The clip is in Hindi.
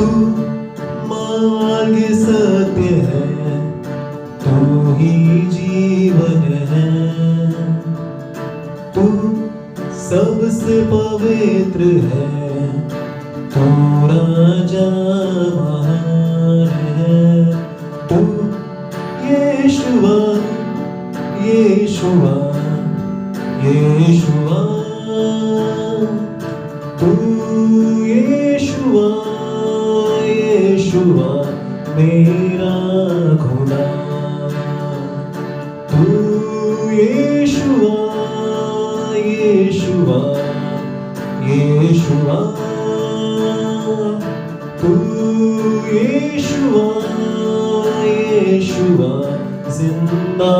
तू मार्ग सत्य है, तू ही जीवन है। तू सबसे पवित्र है, तू राजा महान है। तू यीशुआ, यीशुआ, यीशुआ। तू यीशुआ, यीशुआ मेरा खुदा। तू यीशुआ, यीशुआ, यीशुआ। तू यीशुआ, यीशुआ जिंदा